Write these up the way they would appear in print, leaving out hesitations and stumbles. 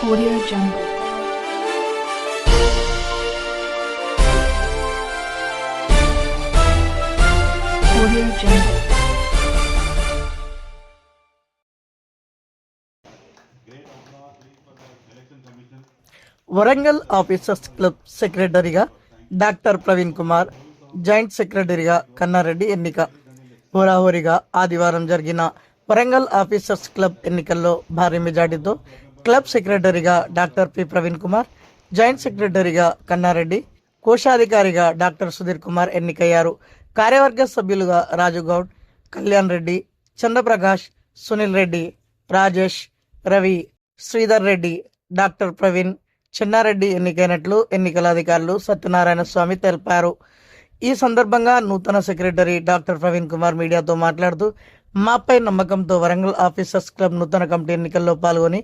Audio Jungle. Audio Jungle. Warangal officers club సెక్రటరీగా doctor Praveen Kumar, joint సెక్రటరీగా కన్నారెడ్డి ఎన్నిక. హోరాహోరీగా ఆదివారం జరిగిన వరంగల్ ఆఫీసర్స్ క్లబ్ ఎన్నికల్లో భారీ మెజార్టీతో క్లబ్ సెక్రటరీగా doctor P Praveen Kumar, joint సెక్రటరీగా కన్నారెడ్డి, కోశాధికారిగా డాక్టర్ సుధీర్ కుమార్ ఎన్నికయ్యారు. కార్యవర్గ సభ్యులుగా రాజు గౌడ్, కళ్యాణ్ రెడ్డి, చంద్రప్రకాష్, సునీల్ రెడ్డి, రాజేష్, రవి, శ్రీధర్ రెడ్డి, డాక్టర్ ప్రవీణ్, చెన్నారెడ్డి ఎన్నికైనట్లు ఎన్నికల అధికారులు సత్యనారాయణ స్వామి తెలిపారు. ఈ సందర్భంగా నూతన సెక్రటరీ డాక్టర్ ప్రవీణ్ కుమార్ మీడియాతో మాట్లాడుతూ, మాపై నమ్మకంతో వరంగల్ ఆఫీసర్స్ క్లబ్ నూతన కమిటీ ఎన్నికల్లో పాల్గొని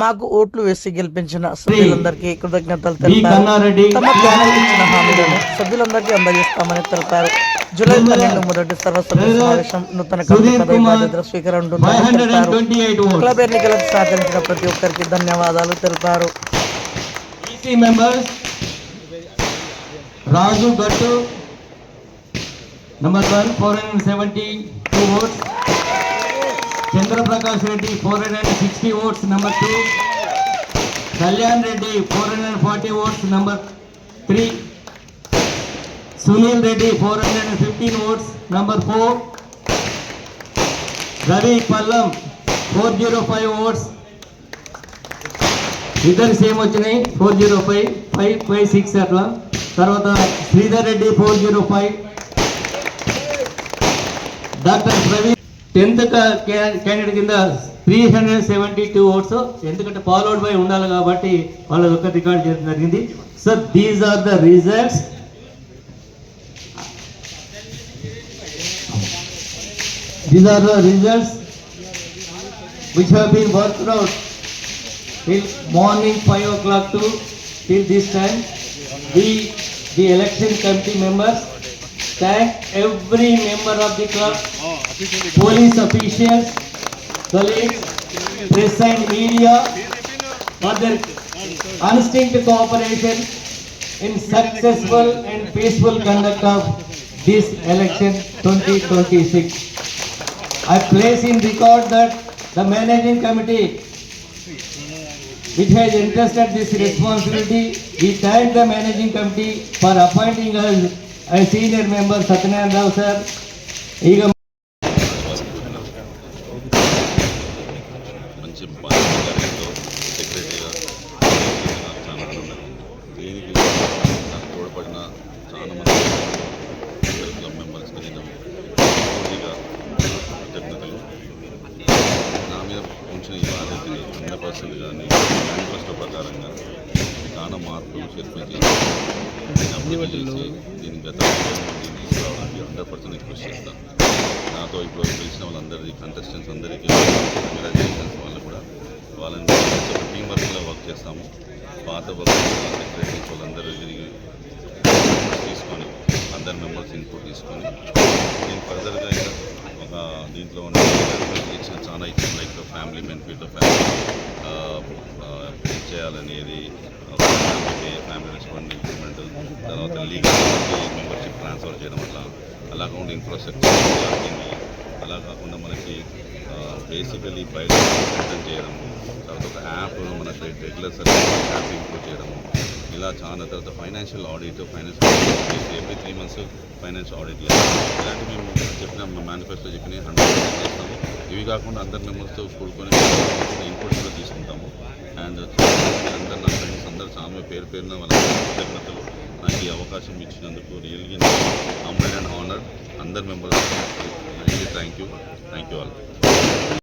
మాకు ఓట్లు వేసి గెలిపించిన సభ్యులందరికీ కృతజ్ఞతలు తెలిపారు. తమ ప్యానెల్ ఇచ్చిన హామీలను సభ్యులందరికీ అందజేస్తామని తెలిపారు. జూలై 12 మొదటి సర్వసభ్య సమావేశం నూతన కమిటీ పదవి బాధ్యతల స్వీకరణ ఉంటుందని తెలిపారు. క్లబ్ ఎన్నికలకు సహకరించిన ప్రతి ఒక్కరికి ధన్యవాదాలు తెలిపారు. Members Raju Gattu number 1 472 votes, Chandra Prakash Reddy 460 votes number 2, Kalyan Reddy 440 votes number 3, Sunil Reddy 415 votes number 4, Ravi Pallam 405 votes, ఇద్దరు సేమ్ వచ్చినాయి 405 556 అట్లా. తర్వాత Sridhar Reddy 405, doctor Praveen 10th candidate కింద 372 ఓట్స్. ఎందుకంటే ఫాలోడ్ బై ఉండాలి కాబట్టి వాళ్ళ ఒక్క రికార్డ్ చేయడం జరిగింది. So these are the results. These are the results which have been worked out till morning 5 o'clock to till this time. We, the election committee members, thank every member of the club, police officials, colleagues, press and media for their unstinted cooperation in successful and peaceful conduct of this election 2026. I place in record that the managing committee which has entrusted this responsibility, we thank the managing committee for appointing us a senior member Satyanarayana Rao sir. మంచి బాధ్యతతో సెక్రటరీగా చాలా ఆనందం. దీనికి నాకు తోడ్పడిన చాలా మంది club మెంబర్స్కి నేను పూర్తిగా కృతజ్ఞతలు. నా మీద ఉంచిన ఈ బాధ్యతని 100% కానీ మేనిఫెస్టో ప్రకారంగా చాలా మార్పులు చేర్పించి అభివృద్ధి చేసి దీని గత దీన్ని తీసుకురావడానికి 100% కృషి చేస్తాను. నాతో ఇప్పుడు గెలిచిన వాళ్ళందరికీ కంటెస్టెంట్స్ అందరికీ కంగ్రాచులేషన్స్. వాళ్ళు కూడా వాళ్ళని టీం వర్క్లో వర్క్ చేస్తాము. పాత వర్క్ సెక్రటరీస్ వాళ్ళందరూ తీసుకొని అందరి మెంబర్స్ ఇన్పుట్ తీసుకొని నేను ఫర్దర్గా ఒక దీంట్లో ఇచ్చిన చాలా ఇచ్చిన లైక్ ఫ్యామిలీ బెనిఫిట్ ఫ్యామిలీ చేయాలనేది, ఫ్యామిలీ రెస్పాండ్ ఇంప్రూవ్మెంట్, తర్వాత లీగల్ మెంబర్షిప్ ట్రాన్స్ఫర్ చేయడం వల్ల అలా కాకుండా ఇన్ఫ్రాస్ట్రక్చర్ అలా కాకుండా మనకి బేసికలీ బయట మెయింటైన్ చేయడము, తర్వాత ఒక యాప్ మన రెగ్యులర్ సర్వీస్ యాప్ ఇంప్రూవ్ చేయడము, ఇలా చాలా. తర్వాత financial audit every 3 months financial audit ఇలాంటి మేము చెప్పిన మేనిఫెస్టో చెప్పిన 100% చేస్తాము. ఇవి కాకుండా అందరి మెంబర్స్తో కూడుకొని ఇన్పుట్స్ కూడా తీసుకుంటాము. అండ్ అందరు నా ఫ్రెండ్స్ అందరూ చాలా పేరున వాళ్ళ కృతజ్ఞతలు. నాకు ఈ అవకాశం ఇచ్చినందుకు రియల్గా హంబుల్డ్ అండ్ హానర్డ్. అందరు members really thank you all.